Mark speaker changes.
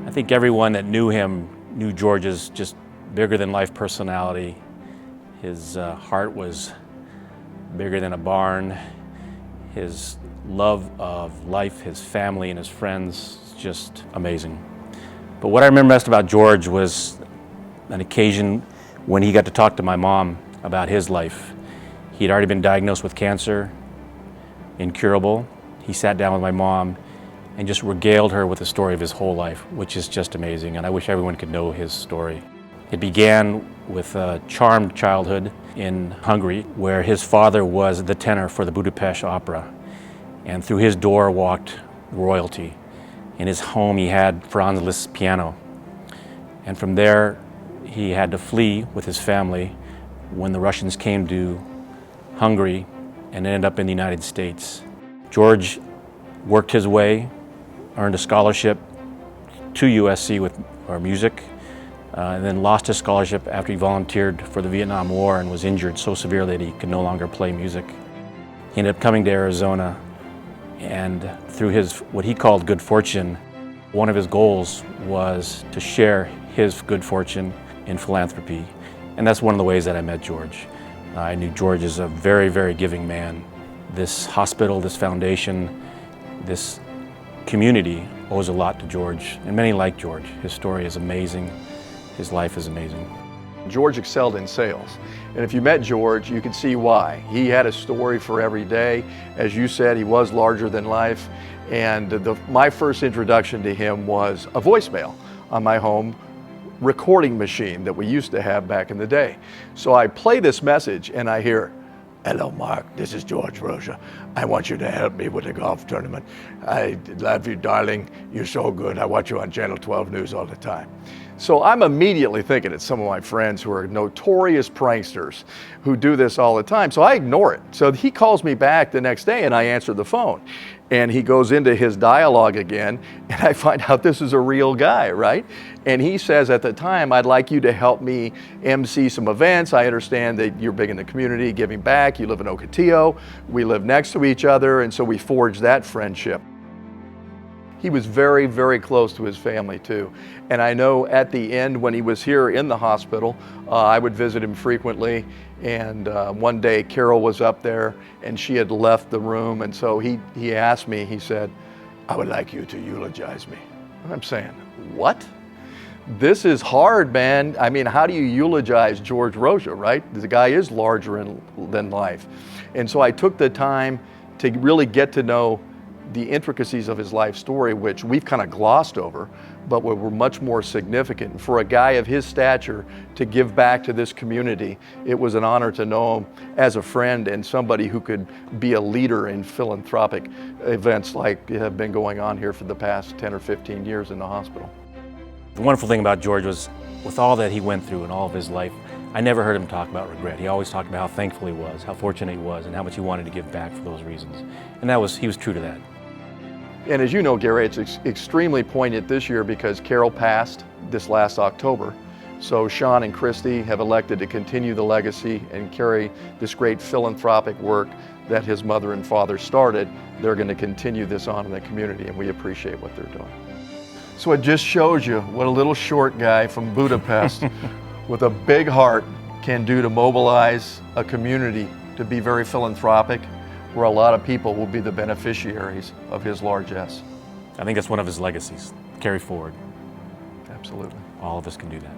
Speaker 1: I think everyone that knew him knew George's just bigger-than-life personality. His heart was bigger than a barn. His love of life, his family, and his friends, just amazing. But what I remember best about George was an occasion when he got to talk to my mom about his life. He'd already been diagnosed with cancer, incurable. He sat down with my mom and just regaled her with the story of his whole life, which is just amazing, and I wish everyone could know his story. It began with a charmed childhood in Hungary, where his father was the tenor for the Budapest Opera, and through his door walked royalty. In his home he had Franz Liszt's piano, and from there he had to flee with his family when the Russians came to Hungary and ended up in the United States. George worked his way, earned a scholarship to USC with music, and then lost his scholarship after he volunteered for the Vietnam War and was injured so severely that he could no longer play music. He ended up coming to Arizona, and through his, what he called good fortune, one of his goals was to share his good fortune in philanthropy. And that's one of the ways that I met George. I knew George is a very, very giving man. This hospital, this foundation, this community owes a lot to George, and many like George. His story is amazing. His life is amazing.
Speaker 2: George excelled in sales, and if you met George, you could see why. He had a story for every day. As you said, he was larger than life, and my first introduction to him was a voicemail on my home recording machine that we used to have back in the day. So I play this message and I hear, "Hello, Mark, this is George Rozsa. I want you to help me with a golf tournament. I love you, darling. You're so good. I watch you on Channel 12 News all the time." So I'm immediately thinking it's some of my friends who are notorious pranksters who do this all the time. So I ignore it. So he calls me back the next day and I answer the phone. And he goes into his dialogue again, and I find out this is a real guy, right? And he says at the time, "I'd like you to help me MC some events. I understand that you're big in the community, giving back. You live in Ocotillo. We live next to each other," and so we forged that friendship. He was very, very close to his family too. And I know at the end when he was here in the hospital, I would visit him frequently. And one day Carol was up there and she had left the room. And so he asked me, he said, "I would like you to eulogize me." And I'm saying, what? This is hard, man. I mean, how do you eulogize George Rozsa, right? The guy is larger than life. And so I took the time to really get to know the intricacies of his life story, which we've kind of glossed over, but were much more significant. For a guy of his stature to give back to this community, it was an honor to know him as a friend and somebody who could be a leader in philanthropic events like have been going on here for the past 10 or 15 years in the hospital.
Speaker 1: The wonderful thing about George was, with all that he went through in all of his life, I never heard him talk about regret. He always talked about how thankful he was, how fortunate he was, and how much he wanted to give back for those reasons. And he was true to that.
Speaker 2: And as you know, Gary, it's extremely poignant this year because Carol passed this last October. So Sean and Christy have elected to continue the legacy and carry this great philanthropic work that his mother and father started. They're going to continue this on in the community, and we appreciate what they're doing. So it just shows you what a little short guy from Budapest with a big heart can do to mobilize a community to be very philanthropic, where a lot of people will be the beneficiaries of his largesse.
Speaker 1: I think that's one of his legacies. Carry forward.
Speaker 2: Absolutely.
Speaker 1: All of us can do that.